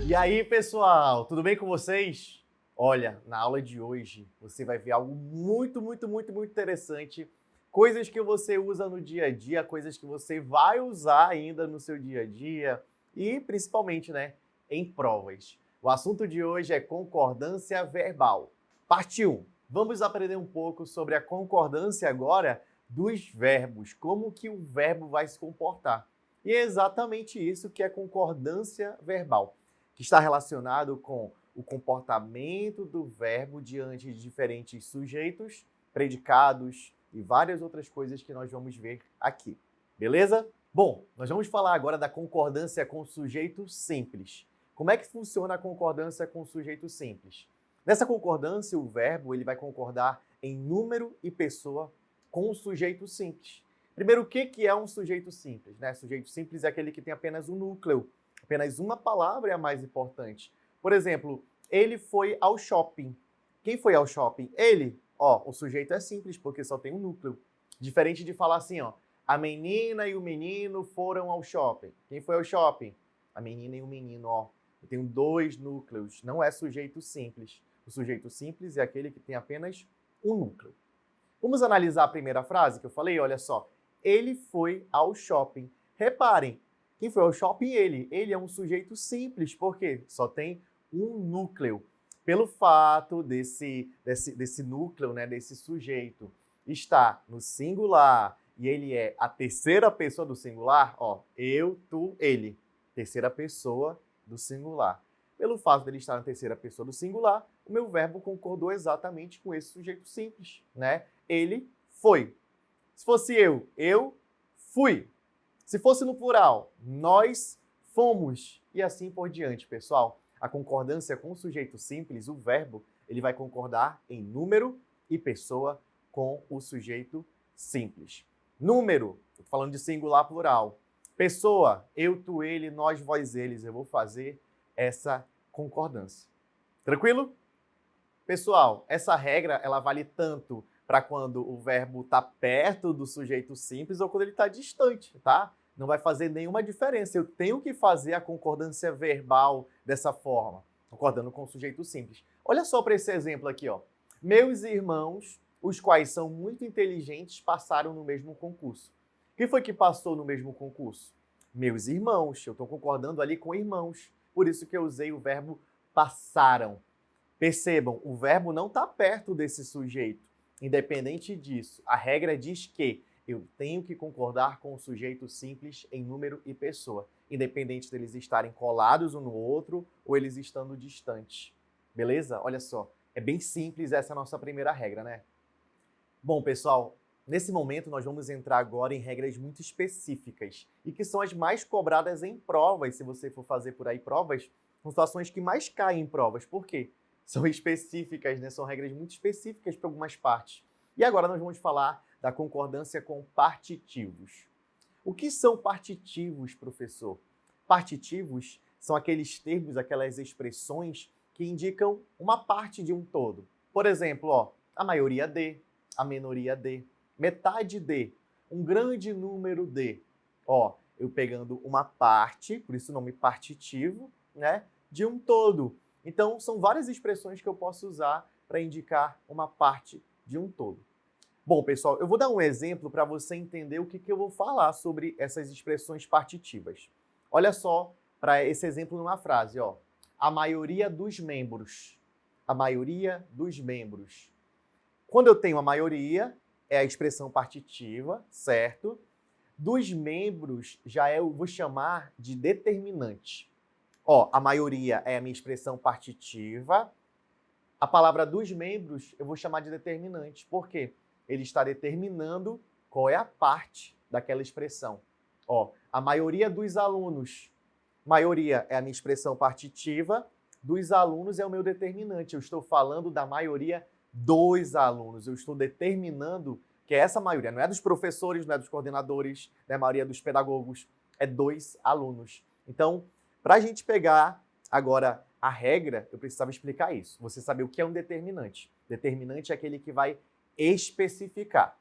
E aí, pessoal, tudo bem com vocês? Olha, na aula de hoje você vai ver algo muito interessante, coisas que você usa no dia a dia, coisas que você vai usar ainda no seu dia a dia e principalmente, né, em provas. O assunto de hoje é concordância verbal. Parte 1. Vamos aprender um pouco sobre a concordância agora dos verbos, como que o verbo vai se comportar. E é exatamente isso que é concordância verbal, que está relacionado com o comportamento do verbo diante de diferentes sujeitos, predicados e várias outras coisas que nós vamos ver aqui. Beleza? Bom, nós vamos falar agora da concordância com sujeito simples. Como é que funciona a concordância com sujeito simples? Nessa concordância, o verbo ele vai concordar em número e pessoa com o sujeito simples. Primeiro, o que é um sujeito simples? Né? Sujeito simples é aquele que tem apenas um núcleo. Apenas uma palavra é a mais importante. Por exemplo, ele foi ao shopping. Quem foi ao shopping? Ele. Ó, o sujeito é simples porque só tem um núcleo. Diferente de falar assim, ó, a menina e o menino foram ao shopping. Quem foi ao shopping? A menina e o menino, ó. Eu tenho dois núcleos. Não é sujeito simples. O sujeito simples é aquele que tem apenas um núcleo. Vamos analisar a primeira frase que eu falei? Olha só. Ele foi ao shopping. Reparem, quem foi ao shopping? Ele. Ele é um sujeito simples, porque só tem um núcleo. Pelo fato desse núcleo, né, desse sujeito, estar no singular e ele é a terceira pessoa do singular, ó, eu, tu, ele. Terceira pessoa do singular. Pelo fato dele estar na terceira pessoa do singular, o meu verbo concordou exatamente com esse sujeito simples, né? Ele foi. Se fosse eu fui. Se fosse no plural, nós fomos. E assim por diante, pessoal. A concordância com o sujeito simples, o verbo, ele vai concordar em número e pessoa com o sujeito simples. Número, estou falando de singular plural. Pessoa, eu, tu, ele, nós, vós, eles. Eu vou fazer essa concordância. Tranquilo? Pessoal, essa regra ela vale tanto para quando o verbo está perto do sujeito simples ou quando ele está distante, tá? Não vai fazer nenhuma diferença. Eu tenho que fazer a concordância verbal dessa forma, concordando com o sujeito simples. Olha só para esse exemplo aqui, ó. Meus irmãos, os quais são muito inteligentes, passaram no mesmo concurso. Quem foi que passou no mesmo concurso? Meus irmãos. Eu estou concordando ali com irmãos. Por isso que eu usei o verbo passaram. Percebam, o verbo não está perto desse sujeito. Independente disso, a regra diz que eu tenho que concordar com o sujeito simples em número e pessoa, independente deles estarem colados um no outro ou eles estando distantes. Beleza? Olha só, é bem simples essa nossa primeira regra, né? Bom, pessoal, nesse momento nós vamos entrar agora em regras muito específicas e que são as mais cobradas em provas, se você for fazer por aí provas, são situações que mais caem em provas. Por quê? São específicas, né? São regras muito específicas para algumas partes. E agora nós vamos falar da concordância com partitivos. O que são partitivos, professor? Partitivos são aqueles termos, aquelas expressões que indicam uma parte de um todo. Por exemplo, ó, a maioria de, a minoria de, metade de, um grande número de. Ó, eu pegando uma parte, por isso o nome partitivo, né, de um todo. Então, são várias expressões que eu posso usar para indicar uma parte de um todo. Bom, pessoal, eu vou dar um exemplo para você entender o que eu vou falar sobre essas expressões partitivas. Olha só para esse exemplo numa frase, ó. A maioria dos membros. A maioria dos membros. Quando eu tenho a maioria, é a expressão partitiva, certo? Dos membros, eu vou chamar de determinante. Ó, a maioria é a minha expressão partitiva. A palavra dos membros eu vou chamar de determinante. Por quê? Ele está determinando qual é a parte daquela expressão. Ó, a maioria dos alunos. Maioria é a minha expressão partitiva. Dos alunos é o meu determinante. Eu estou falando da maioria dos alunos. Eu estou determinando que é essa maioria. Não é dos professores, não é dos coordenadores, não é a maioria dos pedagogos. É dos alunos. Então, para a gente pegar agora a regra, eu precisava explicar isso. Você saber o que é um determinante. Determinante é aquele que vai especificar.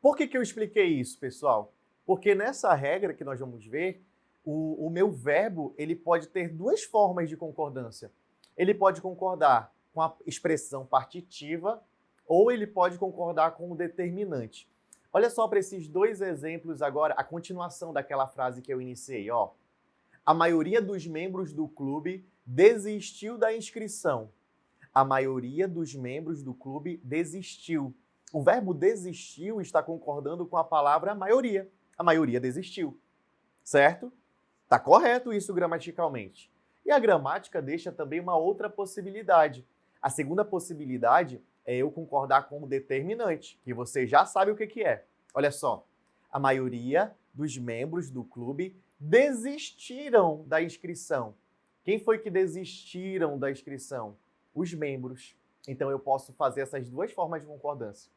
Por que eu expliquei isso, pessoal? Porque nessa regra que nós vamos ver, o meu verbo ele pode ter duas formas de concordância. Ele pode concordar com a expressão partitiva ou ele pode concordar com o determinante. Olha só para esses dois exemplos agora, a continuação daquela frase que eu iniciei, ó. A maioria dos membros do clube desistiu da inscrição. A maioria dos membros do clube desistiu. O verbo desistiu está concordando com a palavra maioria. A maioria desistiu, certo? Está correto isso gramaticalmente. E a gramática deixa também uma outra possibilidade. A segunda possibilidade é eu concordar com o determinante, que você já sabe o que é. Olha só, a maioria dos membros do clube desistiram da inscrição. Quem foi que desistiram da inscrição? Os membros. Então eu posso fazer essas duas formas de concordância.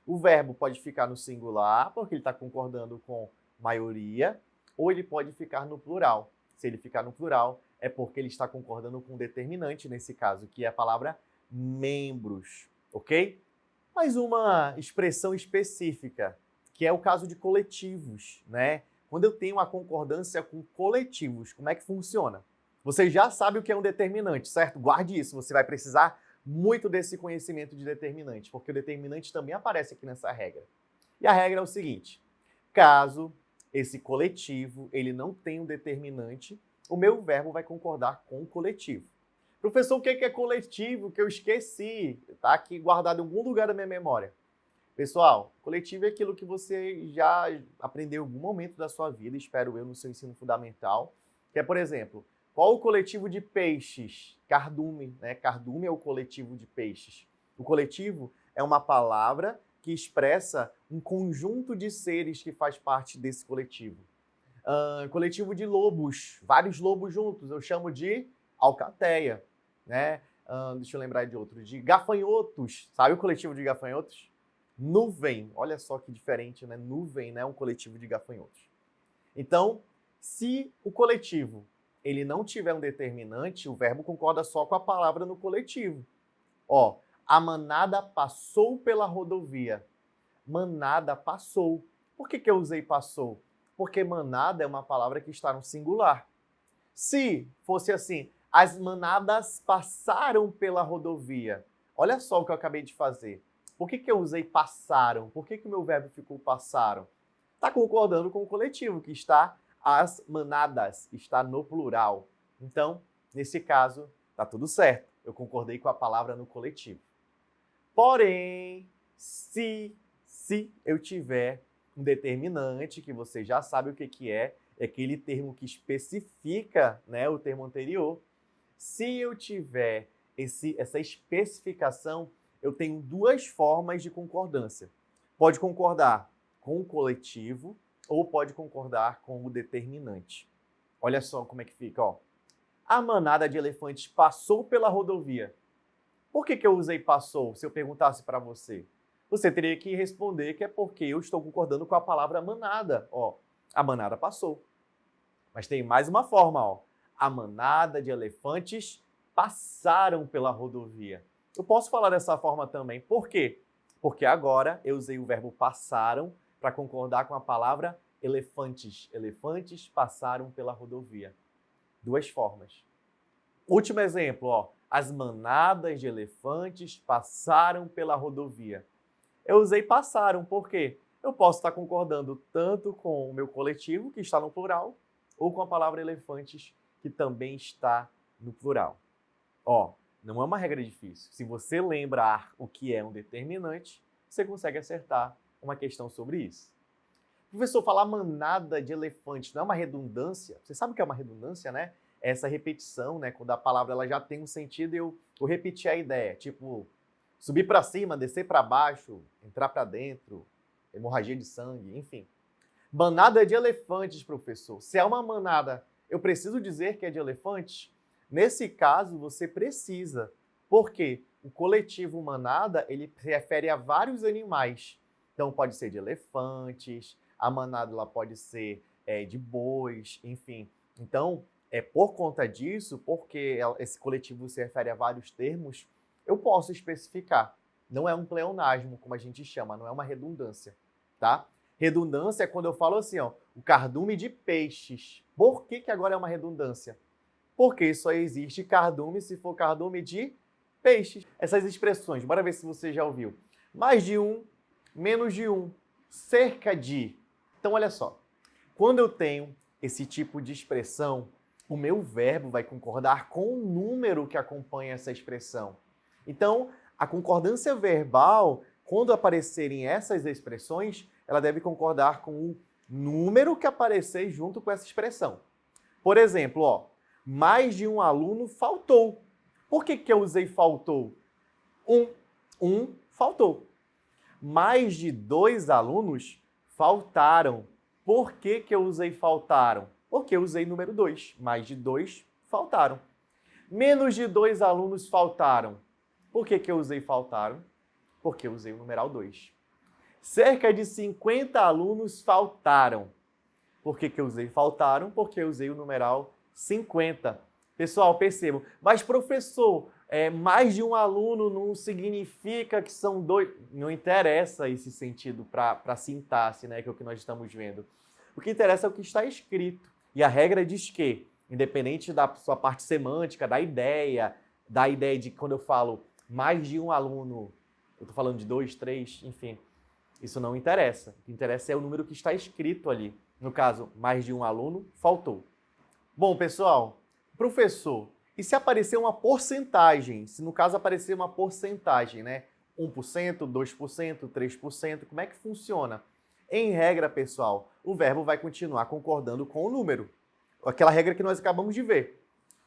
O verbo pode ficar no singular, porque ele está concordando com maioria, ou ele pode ficar no plural. Se ele ficar no plural, é porque ele está concordando com o determinante, nesse caso, que é a palavra membros, ok? Mais uma expressão específica, que é o caso de coletivos, né? Quando eu tenho uma concordância com coletivos, como é que funciona? Você já sabe o que é um determinante, certo? Guarde isso, você vai precisar muito desse conhecimento de determinante, porque o determinante também aparece aqui nessa regra. E a regra é o seguinte: caso esse coletivo ele não tenha um determinante, o meu verbo vai concordar com o coletivo. Professor, o que é coletivo que eu esqueci? Está aqui guardado em algum lugar da minha memória. Pessoal, coletivo é aquilo que você já aprendeu em algum momento da sua vida, espero eu, no seu ensino fundamental, que é, por exemplo, qual o coletivo de peixes? Cardume, né? Cardume é o coletivo de peixes. O coletivo é uma palavra que expressa um conjunto de seres que faz parte desse coletivo. Coletivo de lobos, vários lobos juntos, eu chamo de alcateia, né? Deixa eu lembrar de outro, de gafanhotos. Sabe o coletivo de gafanhotos? Nuvem, olha só que diferente, né? Nuvem, né? Um coletivo de gafanhotos. Então, se o coletivo ele não tiver um determinante, o verbo concorda só com a palavra no coletivo. Ó, a manada passou pela rodovia. Manada passou. Por que eu usei passou? Porque manada é uma palavra que está no singular. Se fosse assim, as manadas passaram pela rodovia. Olha só o que eu acabei de fazer. Por que eu usei passaram? Por que o meu verbo ficou passaram? Está concordando com o coletivo, que está as manadas, está no plural. Então, nesse caso, está tudo certo. Eu concordei com a palavra no coletivo. Porém, se eu tiver um determinante, que você já sabe o que é aquele termo que especifica, né, o termo anterior. Se eu tiver essa especificação, eu tenho duas formas de concordância. Pode concordar com o coletivo ou pode concordar com o determinante. Olha só como é que fica, ó. A manada de elefantes passou pela rodovia. Por que eu usei passou, se eu perguntasse para você? Você teria que responder que é porque eu estou concordando com a palavra manada. Ó, a manada passou. Mas tem mais uma forma, ó. A manada de elefantes passaram pela rodovia. Eu posso falar dessa forma também. Por quê? Porque agora eu usei o verbo passaram para concordar com a palavra elefantes. Elefantes passaram pela rodovia. Duas formas. Último exemplo, ó. As manadas de elefantes passaram pela rodovia. Eu usei passaram, por quê? Eu posso estar concordando tanto com o meu coletivo, que está no plural, ou com a palavra elefantes, que também está no plural. Ó, não é uma regra difícil. Se você lembrar o que é um determinante, você consegue acertar uma questão sobre isso. Professor, falar manada de elefantes não é uma redundância? Você sabe o que é uma redundância, né? É essa repetição, né? Quando a palavra ela já tem um sentido, eu repetir a ideia. Tipo, subir para cima, descer para baixo, entrar para dentro, hemorragia de sangue, enfim. Manada de elefantes, professor. Se é uma manada, eu preciso dizer que é de elefantes? Nesse caso, você precisa. Por quê? O coletivo manada, ele refere a vários animais. Então, pode ser de elefantes, a manada ela pode ser de bois, enfim. Então, por conta disso, porque esse coletivo se refere a vários termos, eu posso especificar. Não é um pleonasmo, como a gente chama, não é uma redundância, tá? Redundância é quando eu falo assim, ó, o cardume de peixes. Por que que agora é uma redundância? Porque só existe cardume se for cardume de peixes. Essas expressões, bora ver se você já ouviu. Mais de um, menos de um, cerca de. Então, olha só. Quando eu tenho esse tipo de expressão, o meu verbo vai concordar com o número que acompanha essa expressão. Então, a concordância verbal, quando aparecerem essas expressões, ela deve concordar com o número que aparecer junto com essa expressão. Por exemplo, ó, mais de um aluno faltou. Por que que eu usei faltou? Um faltou. Mais de 2 alunos faltaram. Por que que eu usei faltaram? Porque eu usei número 2. Mais de 2 faltaram. Menos de 2 alunos faltaram. Por que que eu usei faltaram? Porque eu usei o numeral 2. Cerca de 50 alunos faltaram. Por que que eu usei faltaram? Porque eu usei o numeral 50. Pessoal, percebam. Mas, professor, mais de um aluno não significa que são 2. Não interessa esse sentido para a sintaxe, né, que é o que nós estamos vendo. O que interessa é o que está escrito. E a regra diz que, independente da sua parte semântica, da ideia de quando eu falo mais de um aluno, eu estou falando de 2, 3, enfim, isso não interessa. O que interessa é o número que está escrito ali. No caso, mais de um aluno, faltou. Bom, pessoal, professor, e se aparecer uma porcentagem? Se no caso aparecer uma porcentagem, né? 1%, 2%, 3%, como é que funciona? Em regra, pessoal, o verbo vai continuar concordando com o número. Aquela regra que nós acabamos de ver.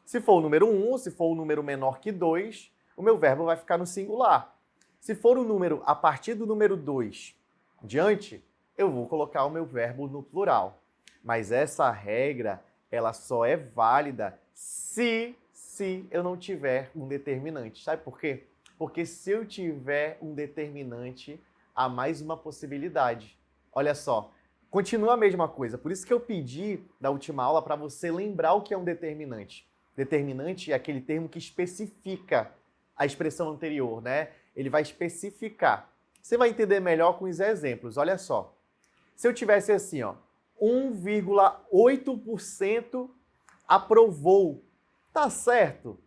Se for o número 1, se for o número menor que 2, o meu verbo vai ficar no singular. Se for o número a partir do número 2 diante, eu vou colocar o meu verbo no plural. Mas essa regra, ela só é válida se eu não tiver um determinante. Sabe por quê? Porque se eu tiver um determinante, há mais uma possibilidade. Olha só, continua a mesma coisa. Por isso que eu pedi na última aula para você lembrar o que é um determinante. Determinante é aquele termo que especifica a expressão anterior, né? Ele vai especificar. Você vai entender melhor com os exemplos. Olha só. Se eu tivesse assim, ó, 1,8% aprovou. Tá certo?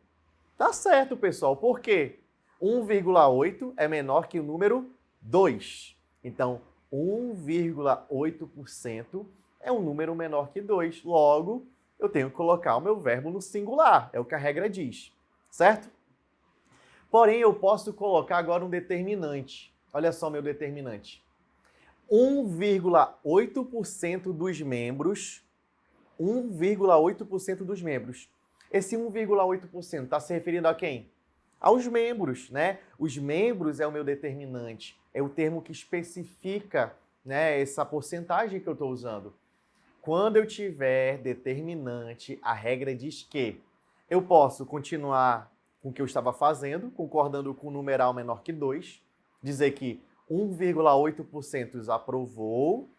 Tá certo, pessoal. Por quê? 1,8 é menor que o número 2. Então, 1,8% é um número menor que 2. Logo, eu tenho que colocar o meu verbo no singular. É o que a regra diz. Certo? Porém, eu posso colocar agora um determinante. Olha só meu determinante. 1,8% dos membros. 1,8% dos membros. Esse 1,8% está se referindo a quem? Aos membros, né? Os membros é o meu determinante. É o termo que especifica, né, essa porcentagem que eu estou usando. Quando eu tiver determinante, a regra diz que eu posso continuar com o que eu estava fazendo, concordando com o numeral menor que 2, dizer que 1,8% aprovou,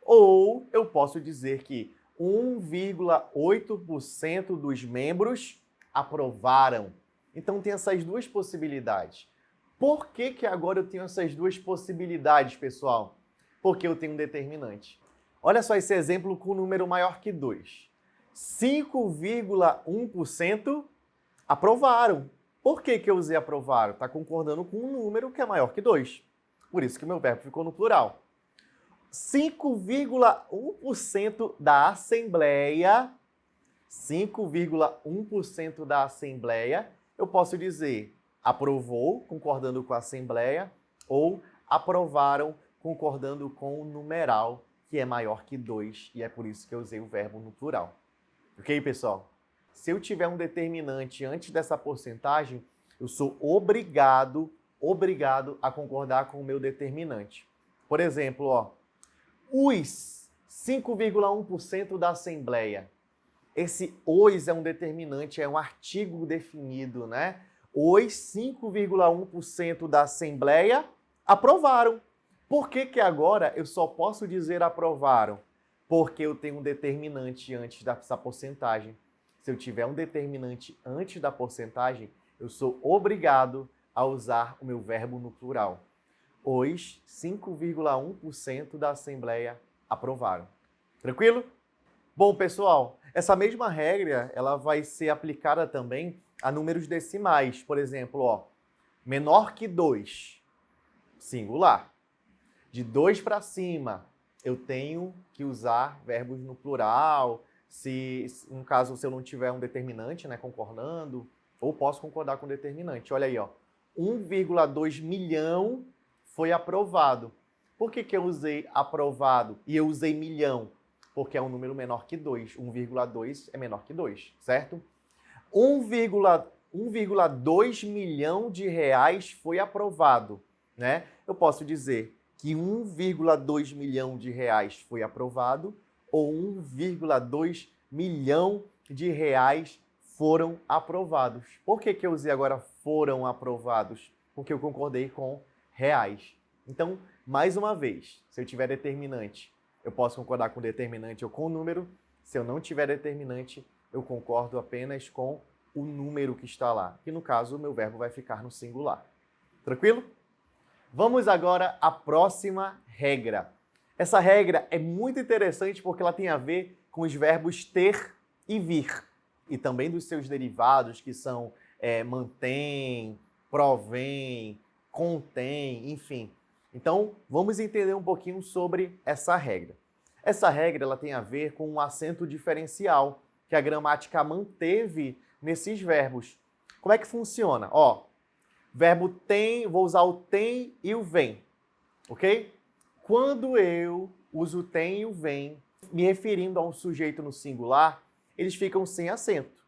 ou eu posso dizer que 1,8% dos membros aprovaram. Então tem essas duas possibilidades. Por que que agora eu tenho essas duas possibilidades, pessoal? Porque eu tenho um determinante. Olha só esse exemplo com o número maior que 2. 5,1% aprovaram. Por que que eu usei aprovaram? Está concordando com um número que é maior que 2. Por isso que o meu verbo ficou no plural. 5,1% da Assembleia, 5,1% da Assembleia, eu posso dizer aprovou, concordando com a Assembleia, ou aprovaram, concordando com o numeral, que é maior que 2, e é por isso que eu usei o verbo no plural. Ok, pessoal? Se eu tiver um determinante antes dessa porcentagem, eu sou obrigado a concordar com o meu determinante. Por exemplo, ó, os 5,1% da Assembleia. Esse os é um determinante, é um artigo definido, né? Os 5,1% da Assembleia aprovaram. Por que que agora eu só posso dizer aprovaram? Porque eu tenho um determinante antes dessa porcentagem. Se eu tiver um determinante antes da porcentagem, eu sou obrigado a usar o meu verbo no plural. os 5,1% da Assembleia aprovaram. Tranquilo? Bom, pessoal, essa mesma regra ela vai ser aplicada também a números decimais. Por exemplo, ó, menor que 2, singular. De 2 para cima, eu tenho que usar verbos no plural. No caso, se eu não tiver um determinante, né, concordando, ou posso concordar com o determinante. Olha aí, ó, 1,2 milhão foi aprovado. Por que eu usei aprovado e eu usei milhão? Porque é um número menor que 2. 1,2 é menor que 2, certo? 1,2 milhão de reais foi aprovado, né? Eu posso dizer que 1,2 milhão de reais foi aprovado ou 1,2 milhão de reais foram aprovados. Por que eu usei agora foram aprovados? Porque eu concordei com reais. Então, mais uma vez, se eu tiver determinante, eu posso concordar com determinante ou com o número. Se eu não tiver determinante, eu concordo apenas com o número que está lá. Que no caso, o meu verbo vai ficar no singular. Tranquilo? Vamos agora à próxima regra. Essa regra é muito interessante porque ela tem a ver com os verbos ter e vir. E também dos seus derivados, que são mantém, provém, contém, enfim. Então, vamos entender um pouquinho sobre essa regra. Essa regra ela tem a ver com um acento diferencial que a gramática manteve nesses verbos. Como é que funciona? Ó, verbo tem, vou usar o tem e o vem, ok? Quando eu uso o tem e o vem, me referindo a um sujeito no singular, eles ficam sem acento.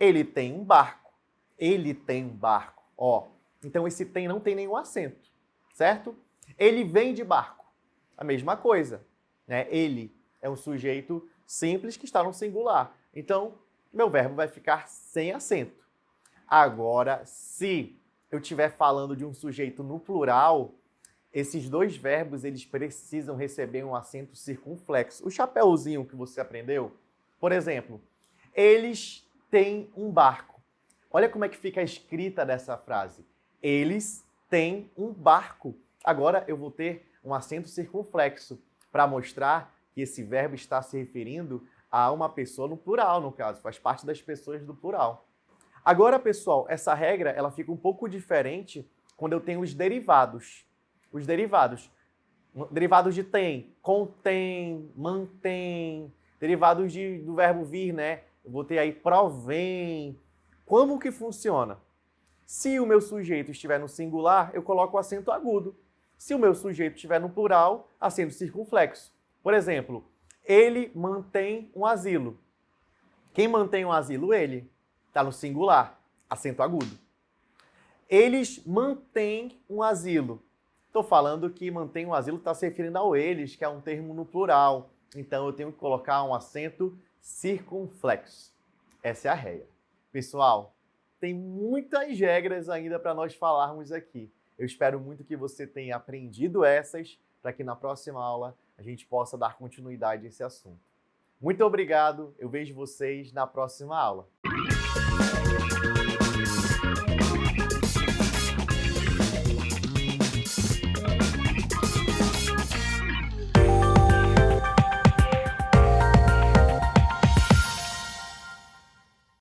Ele tem um barco. Ele tem um barco. Ó, então esse tem não tem nenhum acento, certo? Ele vem de barco. A mesma coisa, né? Ele é um sujeito simples que está no singular. Então, meu verbo vai ficar sem acento. Agora, se eu estiver falando de um sujeito no plural, esses dois verbos eles precisam receber um acento circunflexo. O chapéuzinho que você aprendeu, por exemplo, eles têm um barco. Olha como é que fica a escrita dessa frase. Eles têm um barco. Agora eu vou ter um acento circunflexo para mostrar que esse verbo está se referindo a uma pessoa no plural, no caso, faz parte das pessoas do plural. Agora, pessoal, essa regra ela fica um pouco diferente quando eu tenho os derivados. Os derivados. Derivados de tem, contém, mantém. Derivados do verbo vir, né? Eu vou ter aí provém. Como que funciona? Se o meu sujeito estiver no singular, eu coloco o acento agudo. Se o meu sujeito estiver no plural, acento circunflexo. Por exemplo, ele mantém um asilo. Quem mantém um asilo? Ele. Está no singular, acento agudo. Eles mantêm um asilo. Estou falando que mantém um asilo está se referindo ao eles, que é um termo no plural. Então eu tenho que colocar um acento circunflexo. Essa é a regra. Pessoal, tem muitas regras ainda para nós falarmos aqui. Eu espero muito que você tenha aprendido essas, para que na próxima aula a gente possa dar continuidade a esse assunto. Muito obrigado, eu vejo vocês na próxima aula.